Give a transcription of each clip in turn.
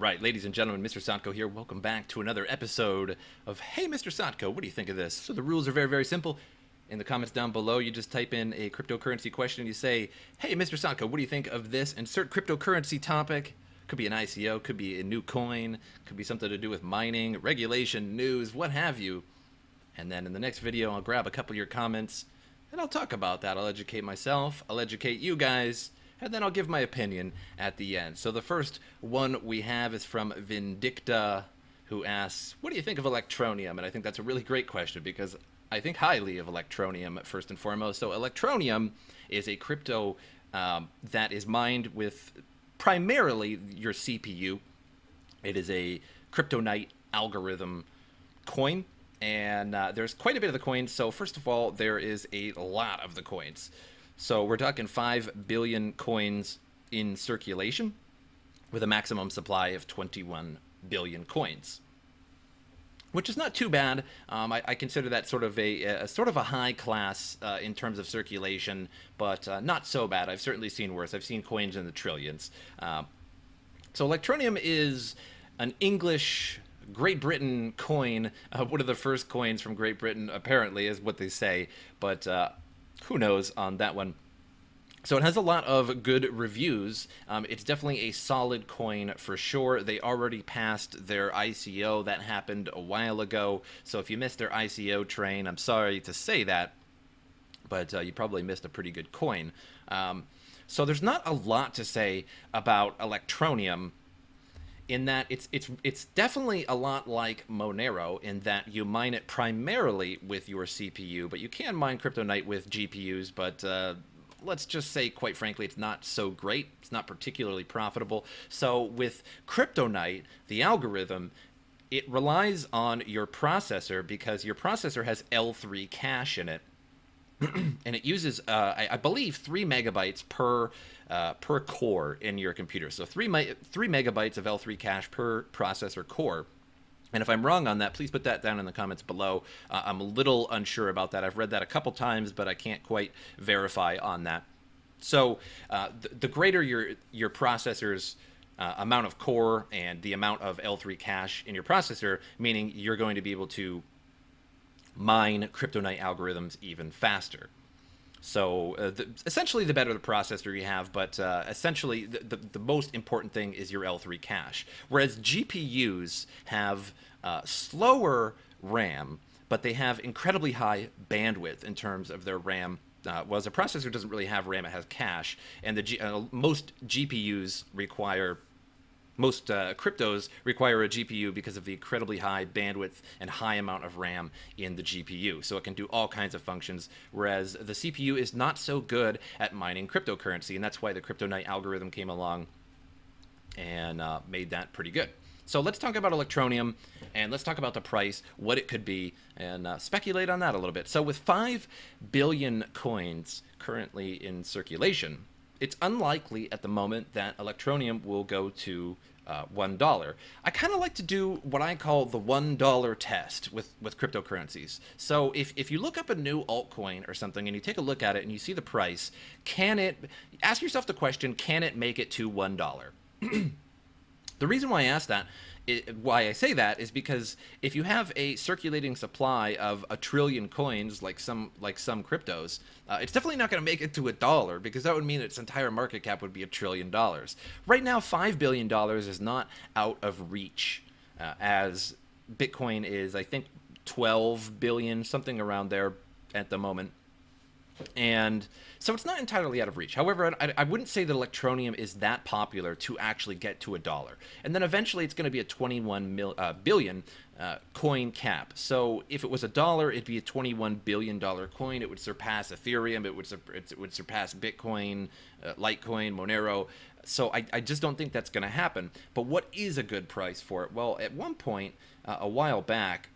Right, ladies and gentlemen, MrSotko here. Welcome back to another episode of Hey MrSotko, what do you think of this? So the rules are very, very simple. In the comments down below, you just type in a cryptocurrency question and you say, Hey MrSotko, what do you think of this? Insert cryptocurrency topic. Could be an ICO, could be a new coin, could be something to do with mining, regulation, news, what have you. And then in the next video, I'll grab a couple of your comments and I'll talk about that. I'll educate myself, I'll educate you guys, and then I'll give my opinion at the end. So the first one we have is from Vindicta, who asks, what do you think of Electroneum? And I think that's a really great question because I think highly of Electroneum first and foremost. So Electroneum is a crypto that is mined with primarily your CPU. It is a Kryptonite algorithm coin, and there's quite a bit of the coins. So first of all, there is a lot of the coins. So we're talking 5 billion coins in circulation with a maximum supply of 21 billion coins, which is not too bad. I consider that sort of a high class in terms of circulation, but not so bad. I've certainly seen worse. I've seen coins in the trillions. So Electroneum is an English Great Britain coin, one of the first coins from Great Britain, apparently, is what they say, but who knows on that one. So it has a lot of good reviews. It's definitely a solid coin for sure. They already passed their ICO. That happened a while ago. So if you missed their ICO train, I'm sorry to say that, but you probably missed a pretty good coin. So there's not a lot to say about Electroneum, in that it's definitely a lot like Monero in that you mine it primarily with your CPU, but you can mine Kryptonite with GPUs, but let's just say, quite frankly, it's not so great. It's not particularly profitable. So with Kryptonite, the algorithm, it relies on your processor because your processor has L3 cache in it. And it uses, I believe, 3 megabytes per core in your computer. So 3 megabytes of L3 cache per processor core. And if I'm wrong on that, please put that down in the comments below. I'm a little unsure about that. I've read that a couple times, but I can't quite verify on that. So the greater your processor's amount of core and the amount of L3 cache in your processor, meaning you're going to be able to mine Kryptonite algorithms even faster. So essentially, the better the processor you have, but essentially the most important thing is your L3 cache. Whereas GPUs have slower RAM, but they have incredibly high bandwidth in terms of their RAM. Whereas a processor doesn't really have RAM, it has cache. And most GPUs require Most cryptos require a GPU because of the incredibly high bandwidth and high amount of RAM in the GPU. So it can do all kinds of functions, whereas the CPU is not so good at mining cryptocurrency, and that's why the Kryptonite algorithm came along and made that pretty good. So let's talk about Electroneum, and let's talk about the price, what it could be, and speculate on that a little bit. So with 5 billion coins currently in circulation, it's unlikely at the moment that Electroneum will go to $1. I kind of like to do what I call the $1 test with cryptocurrencies. So if you look up a new altcoin or something and you take a look at it and you see the price, ask yourself the question, can it make it to $1? The reason why I ask that, why I say that, is because if you have a circulating supply of 1 trillion coins, like some cryptos, it's definitely not going to make it to $1, because that would mean its entire market cap would be $1 trillion. Right now, $5 billion is not out of reach, as Bitcoin is, I think, 12 billion, something around there at the moment. And so it's not entirely out of reach. However, I wouldn't say that Electroneum is that popular to actually get to $1. And then eventually it's going to be a 21 billion coin cap. So if it was $1, it'd be a $21 billion coin. It would surpass Ethereum. It would surpass Bitcoin, Litecoin, Monero. So I just don't think that's going to happen. But what is a good price for it? Well, at one point, a while back,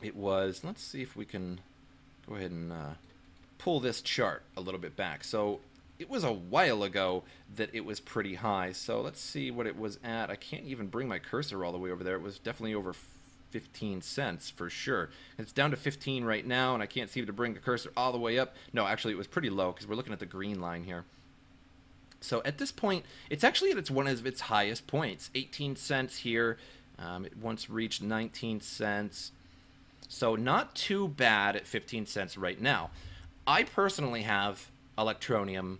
it was, let's see if we can go ahead and pull this chart a little bit back. So it was a while ago that it was pretty high. So let's see what it was at. I can't even bring my cursor all the way over there. It was definitely over 15 cents for sure. It's down to 15 right now, and I can't seem to bring the cursor all the way up. No, actually it was pretty low because we're looking at the green line here. So at this point, it's actually at one of its highest points, 18 cents here. It once reached 19 cents. So not too bad at 15 cents right now. I personally have Electroneum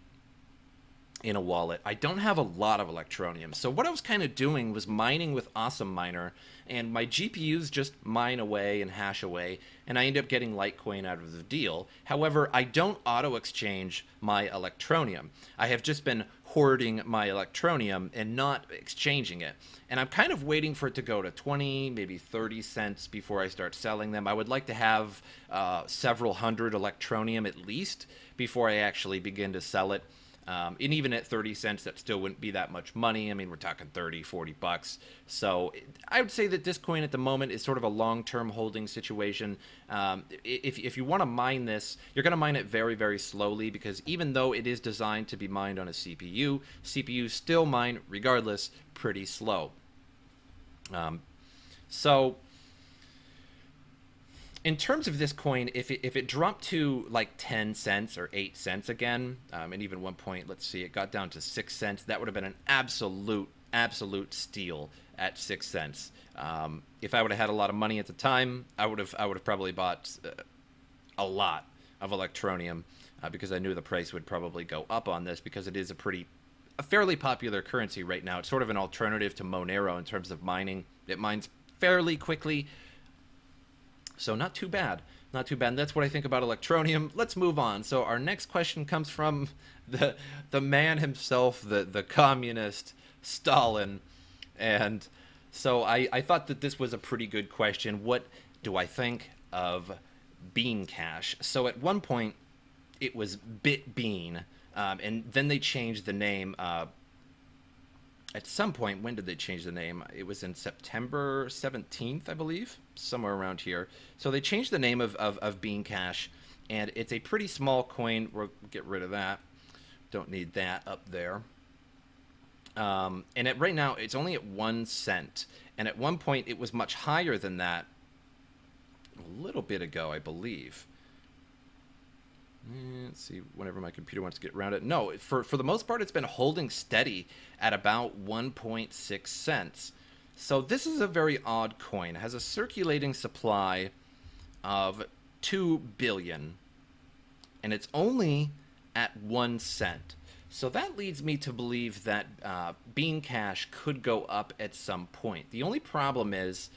in a wallet. I don't have a lot of Electroneum. So what I was kind of doing was mining with Awesome Miner, and my GPUs just mine away and hash away, and I end up getting Litecoin out of the deal. However, I don't auto-exchange my Electroneum. I have just been hoarding my Electroneum and not exchanging it. And I'm kind of waiting for it to go to 20, maybe 30 cents before I start selling them. I would like to have several hundred Electroneum at least before I actually begin to sell it. And even at 30 cents, that still wouldn't be that much money. I mean, we're talking 30, 40 bucks. So I would say that this coin at the moment is sort of a long-term holding situation. If you want to mine this, you're going to mine it very, very slowly, because even though it is designed to be mined on a CPU, CPUs still mine, regardless, pretty slow. So in terms of this coin, if it dropped to like 10 cents or 8 cents again, and even one point, let's see, it got down to 6 cents, that would have been an absolute steal at 6 cents. If I would have had a lot of money at the time, I would have probably bought a lot of Electroneum, because I knew the price would probably go up on this, because it is a fairly popular currency right now. It's sort of an alternative to Monero in terms of mining. It mines fairly quickly. So not too bad. Not too bad. And that's what I think about Electroneum. Let's move on. So our next question comes from the man himself, the communist, Stalin. And so I thought that this was a pretty good question. What do I think of BeanCash? So at one point, it was BitBean. And then they changed the name. At some point, when did they change the name? It was in September 17th, I believe, somewhere around here. So they changed the name of BeanCash, and it's a pretty small coin. We'll get rid of that. Don't need that up there. And right now, it's only at 1 cent. And at one point, it was much higher than that a little bit ago, I believe. Let's see, whenever my computer wants to get around it. No, for the most part, it's been holding steady at about 1.6 cents. So this is a very odd coin. It has a circulating supply of 2 billion, and it's only at 1 cent. So that leads me to believe that BeanCash could go up at some point. The only problem is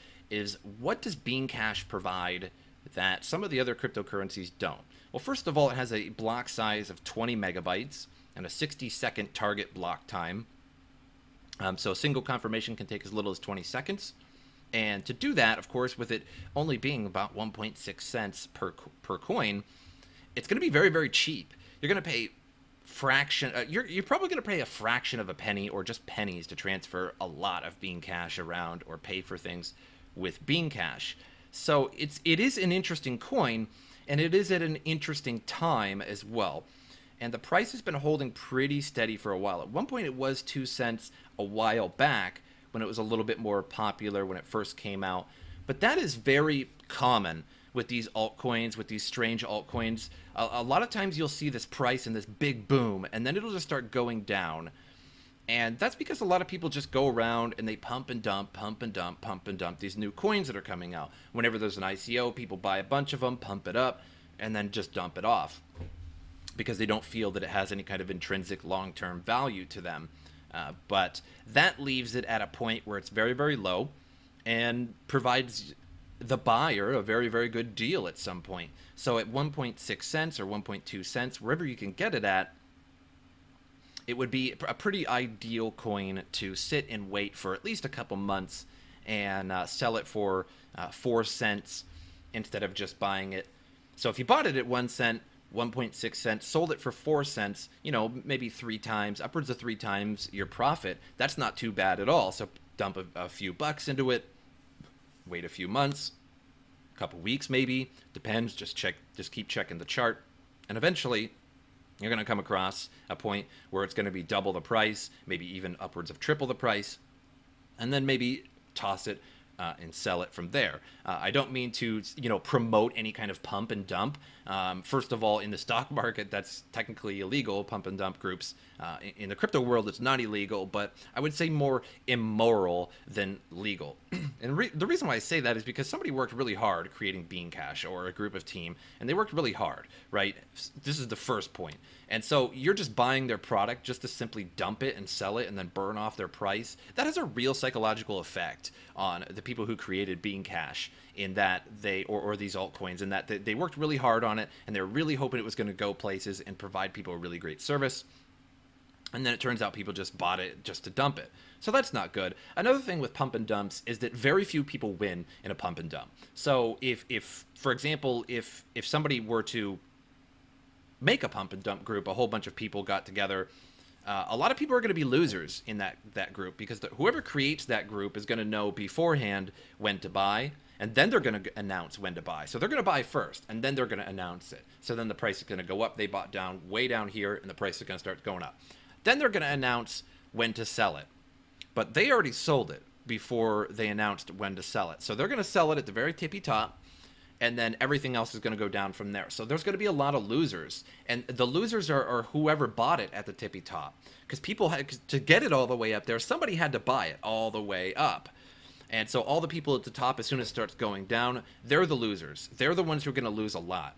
what does BeanCash provide that some of the other cryptocurrencies don't? Well, first of all, it has a block size of 20 megabytes and a 60-second target block time. So a single confirmation can take as little as 20 seconds. And to do that, of course, with it only being about 1.6 cents per coin, it's going to be very, very cheap. You're going to pay you're probably going to pay a fraction of a penny or just pennies to transfer a lot of BeanCash around or pay for things with BeanCash. So it is an interesting coin, and it is at an interesting time as well. And the price has been holding pretty steady for a while. At one point, it was 2 cents a while back when it was a little bit more popular when it first came out. But that is very common with these altcoins, with these strange altcoins. A lot of times you'll see this price and this big boom, and then it'll just start going down. And that's because a lot of people just go around and they pump and dump, pump and dump, pump and dump these new coins that are coming out. Whenever there's an ICO, people buy a bunch of them, pump it up, and then just dump it off because they don't feel that it has any kind of intrinsic long-term value to them. But that leaves it at a point where it's very, very low and provides the buyer a very, very good deal at some point. So at 1.6 cents or 1.2 cents, wherever you can get it at, it would be a pretty ideal coin to sit and wait for at least a couple months and sell it for 4 cents instead of just buying it. So if you bought it at 1 cent, 1.6 cents, sold it for 4 cents, you know, maybe 3 times, upwards of 3 times your profit, that's not too bad at all. So dump a few bucks into it, wait a few months, a couple weeks maybe, depends, just keep checking the chart, and eventually you're going to come across a point where it's going to be double the price, maybe even upwards of triple the price, and then maybe toss it and sell it from there. I don't mean to, promote any kind of pump and dump. First of all, in the stock market, that's technically illegal, pump and dump groups. In the crypto world, it's not illegal, but I would say more immoral than legal. And the reason why I say that is because somebody worked really hard creating BeanCash or a group of team, and they worked really hard, right? This is the first point. And so you're just buying their product just to simply dump it and sell it and then burn off their price. That has a real psychological effect on the people who created BeanCash, in that or these altcoins, in that they worked really hard on it and they're really hoping it was going to go places and provide people a really great service. And then it turns out people just bought it just to dump it. So that's not good. Another thing with pump and dumps is that very few people win in a pump and dump. So if for example, if somebody were to make a pump and dump group, a whole bunch of people got together, a lot of people are going to be losers in that group, because whoever creates that group is going to know beforehand when to buy, and then they're going to announce when to buy. So they're going to buy first, and then they're going to announce it. So then the price is going to go up. They bought down way down here, and the price is going to start going up. Then they're going to announce when to sell it. But they already sold it before they announced when to sell it. So they're going to sell it at the very tippy top, and then everything else is going to go down from there. So there's going to be a lot of losers. And the losers are whoever bought it at the tippy top. Because people had to get it all the way up there, somebody had to buy it all the way up. And so all the people at the top, as soon as it starts going down, they're the losers. They're the ones who are going to lose a lot.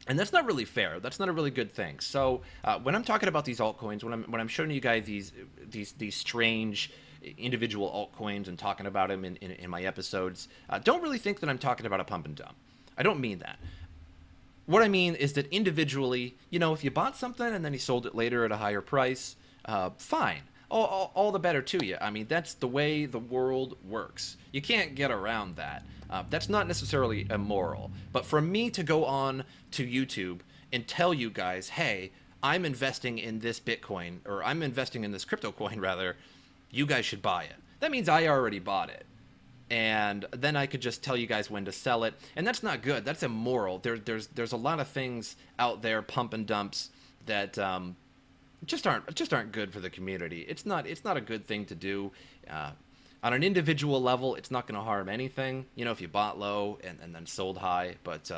And that's not really fair. That's not a really good thing. So when I'm talking about these altcoins, when I'm showing you guys these strange individual altcoins and talking about them in my episodes, don't really think that I'm talking about a pump and dump. I don't mean that. What I mean is that individually, if you bought something and then you sold it later at a higher price, fine. All the better to you. I mean, that's the way the world works. You can't get around that. That's not necessarily immoral. But for me to go on to YouTube and tell you guys, hey, I'm investing in this Bitcoin, or I'm investing in this crypto coin, rather, you guys should buy it. That means I already bought it. And then I could just tell you guys when to sell it. And that's not good. That's immoral. There's a lot of things out there, pump and dumps, that just aren't good for the community. It's not a good thing to do. On an individual level, it's not going to harm anything, if you bought low and then sold high. But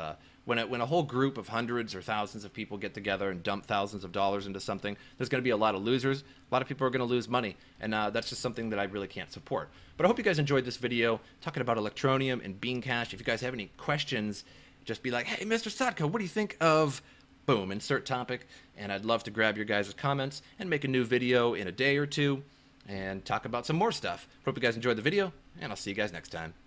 when a whole group of hundreds or thousands of people get together and dump thousands of dollars into something, there's going to be a lot of losers. A lot of people are going to lose money, and that's just something that I really can't support. But I hope you guys enjoyed this video talking about Electroneum and BeanCash. If you guys have any questions, just be like, hey, MrSotko, what do you think of... boom, insert topic, and I'd love to grab your guys' comments and make a new video in a day or two and talk about some more stuff. Hope you guys enjoyed the video, and I'll see you guys next time.